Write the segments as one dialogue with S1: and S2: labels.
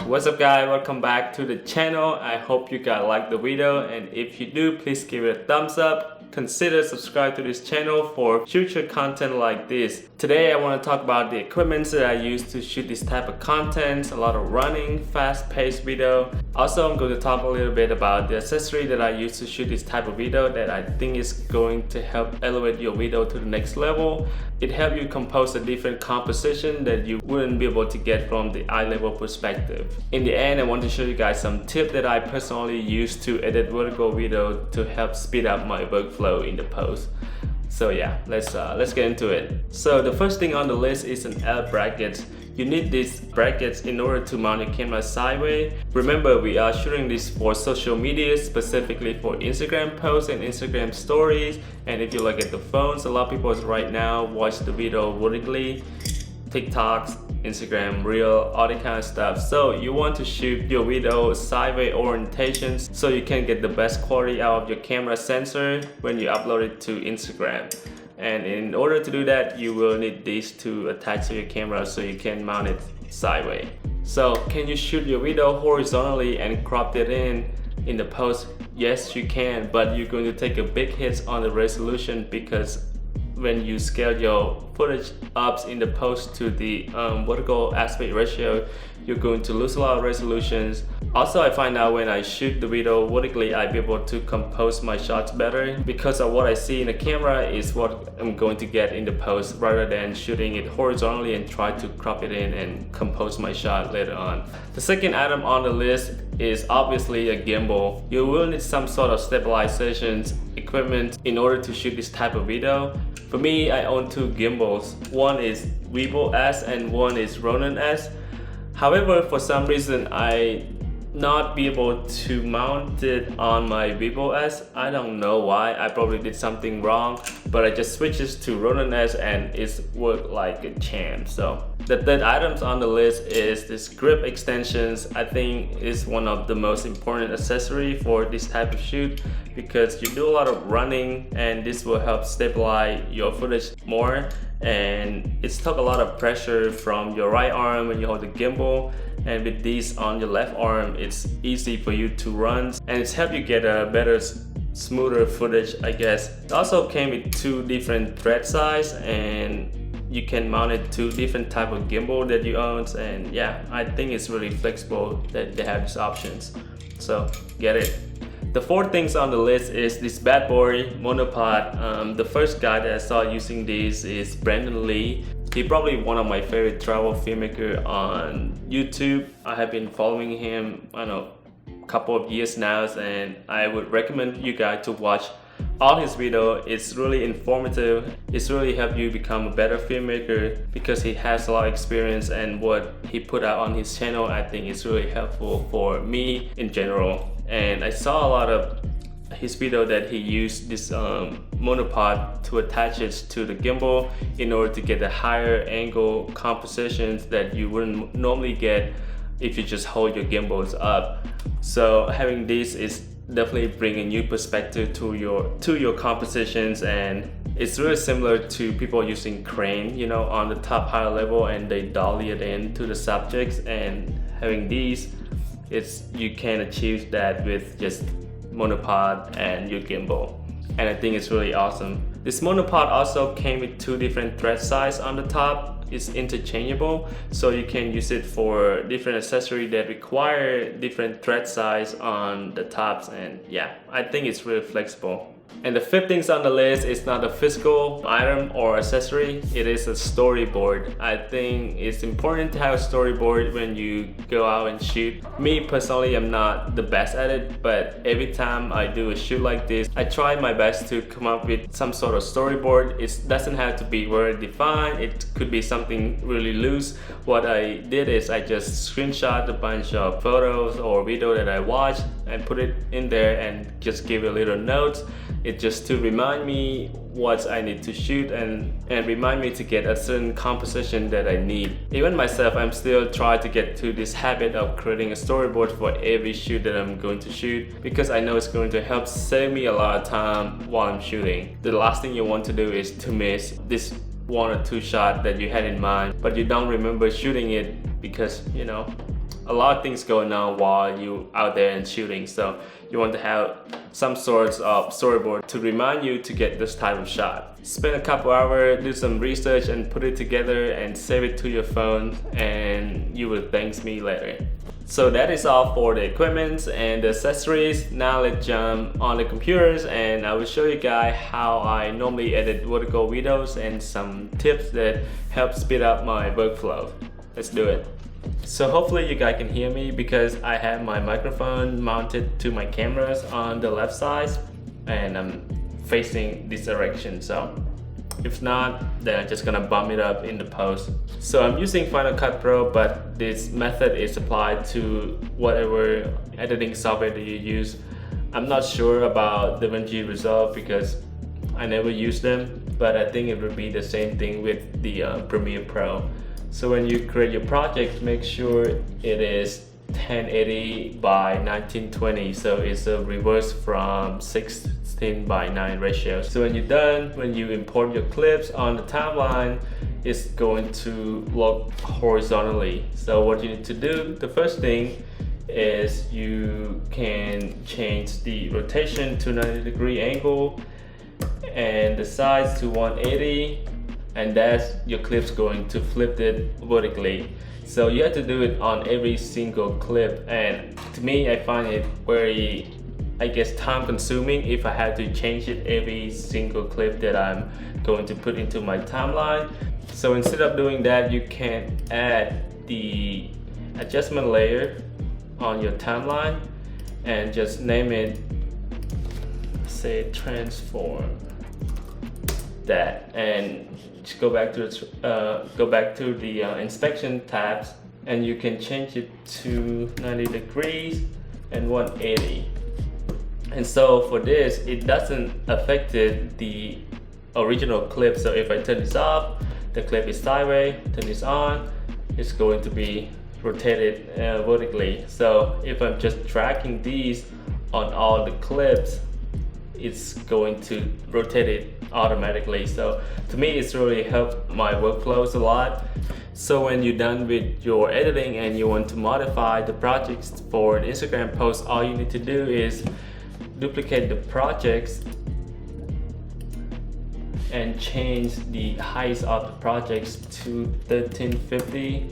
S1: What's up guys, welcome back to the channel. I hope you guys like the video, and if you do, please give it a thumbs up. Consider subscribe to this channel for future content like this. Today I want to talk about the equipment that I use to shoot this type of content, a lot of running, fast-paced video. Also, I'm going to talk a little bit about the accessory that I use to shoot this type of video that I think is going to help elevate your video to the next level. It helps you compose a different composition that you wouldn't be able to get from the eye level perspective. In the end, I want to show you guys some tips that I personally use to edit vertical video to help speed up my workflow in the post. So yeah, let's get into it. So the first thing on the list is an L bracket. You need these brackets in order to mount your camera sideways. Remember, we are shooting this for social media, specifically for Instagram posts and Instagram stories. And if you look at the phones, a lot of people right now watch the video vertically, TikToks, Instagram Reel, all that kind of stuff. So you want to shoot your video sideways orientations so you can get the best quality out of your camera sensor when you upload it to Instagram. And in order to do that, you will need these to attach to your camera so you can mount it sideways. So can you shoot your video horizontally and crop it in the post? Yes, you can, but you're going to take a big hit on the resolution because when you scale your footage up in the post to the vertical aspect ratio, you're going to lose a lot of resolutions. Also, I find out when I shoot the video vertically, I'll be able to compose my shots better because of what I see in the camera is what I'm going to get in the post, rather than shooting it horizontally and try to crop it in and compose my shot later on. The second item on the list is obviously a gimbal. You will need some sort of stabilization equipment in order to shoot this type of video. For me, I own two gimbals. One is Gimbal S and one is Ronin S. However, for some reason, I not be able to mount it on my Gimbal S. I don't know why. I probably did something wrong, but I just switched to Ronin S and it's worked like a champ. So the third items on the list is this grip extensions. I think is one of the most important accessory for this type of shoot because you do a lot of running and this will help stabilize your footage more, and it's took a lot of pressure from your right arm when you hold the gimbal, and with these on your left arm it's easy for you to run and it's help you get a better smoother footage, I guess. It also came with two different thread size and you can mount it to different type of gimbal that you own, and yeah, I think it's really flexible that they have these options, so get it. The fourth things on the list is this bad boy Monopod. The first guy that I saw using this is Brandon Lee. He's probably one of my favorite travel filmmaker on YouTube. I have been following him, I don't know, a couple of years now, and I would recommend you guys to watch all his video. It's really informative. It's really helped you become a better filmmaker because he has a lot of experience, and what he put out on his channel I think is really helpful for me in general. And I saw a lot of his video that he used this monopod to attach it to the gimbal in order to get the higher angle compositions that you wouldn't normally get if you just hold your gimbals up. So having this is definitely bring a new perspective to your compositions, and it's really similar to people using crane, you know, on the top higher level, and they dolly it into the subjects. And having these, you can achieve that with just monopod and your gimbal, and I think it's really awesome. This monopod also came with two different thread size on the top. It's interchangeable, so you can use it for different accessories that require different thread size on the tops, and yeah, I think it's really flexible. And the fifth things on the list is not a physical item or accessory, it is a storyboard. I think it's important to have a storyboard when you go out and shoot. Me personally, I'm not the best at it, but every time I do a shoot like this, I try my best to come up with some sort of storyboard. It doesn't have to be very defined, it could be something really loose. What I did is I just screenshot a bunch of photos or video that I watched and put it in there and just give a little note. It just to remind me what I need to shoot and remind me to get a certain composition that I need. Even myself, I'm still trying to get to this habit of creating a storyboard for every shoot that I'm going to shoot because I know it's going to help save me a lot of time while I'm shooting. The last thing you want to do is to miss this one or two shots that you had in mind, but you don't remember shooting it because, you know, a lot of things going on while you out there and shooting, so you want to have some sorts of storyboard to remind you to get this type of shot. Spend a couple hours, do some research and put it together and save it to your phone, and you will thank me later. So that is all for the equipment and the accessories. Now let's jump on the computers and I will show you guys how I normally edit vertical videos and some tips that help speed up my workflow. Let's do it. So hopefully you guys can hear me because I have my microphone mounted to my cameras on the left side and I'm facing this direction. So if not, then I'm just gonna bump it up in the post. So I'm using Final Cut Pro, but this method is applied to whatever editing software that you use. I'm not sure about DaVinci Resolve because I never use them, but I think it would be the same thing with the Premiere Pro. So when you create your project, make sure it is 1080 by 1920, so it's a reverse from 16:9 ratio. So when you're done, when you import your clips on the timeline, it's going to look horizontally. So what you need to do, the first thing is you can change the rotation to 90-degree angle and the size to 180, and that's your clip's going to flip it vertically. So you have to do it on every single clip, and to me I find it very, I guess, time consuming if I have to change it every single clip that I'm going to put into my timeline. So instead of doing that, you can add the adjustment layer on your timeline and just name it, say, transform that, and just go back to the inspection tabs, and you can change it to 90 degrees and 180. And so for this, it doesn't affect the original clip. So if I turn this off, the clip is sideways. Turn this on, it's going to be rotated vertically. So if I'm just tracking these on all the clips, it's going to rotate it automatically. So to me, it's really helped my workflows a lot. So when you're done with your editing and you want to modify the projects for an Instagram post, all you need to do is duplicate the projects and change the height of the projects to 1350.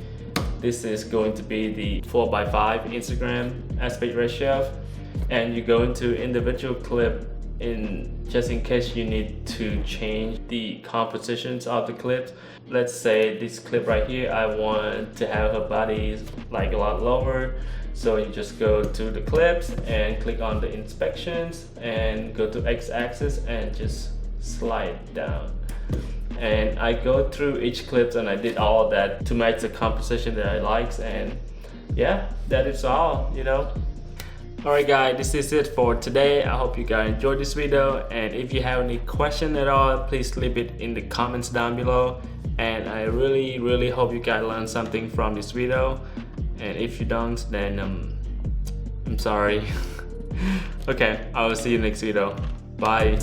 S1: This is going to be the 4:5 Instagram aspect ratio, and you go into individual clip just in case you need to change the compositions of the clips. Let's say this clip right here, I want to have her body like a lot lower. So you just go to the clips and click on the inspections and go to x-axis and just slide down. And I go through each clip and I did all of that to make the composition that I like. And yeah, that is all, you know. Alright guys, this is it for today. I hope you guys enjoyed this video, and if you have any question at all, please leave it in the comments down below. And I really hope you guys learned something from this video, and if you don't, then I'm sorry. Okay, I will see you next video. Bye.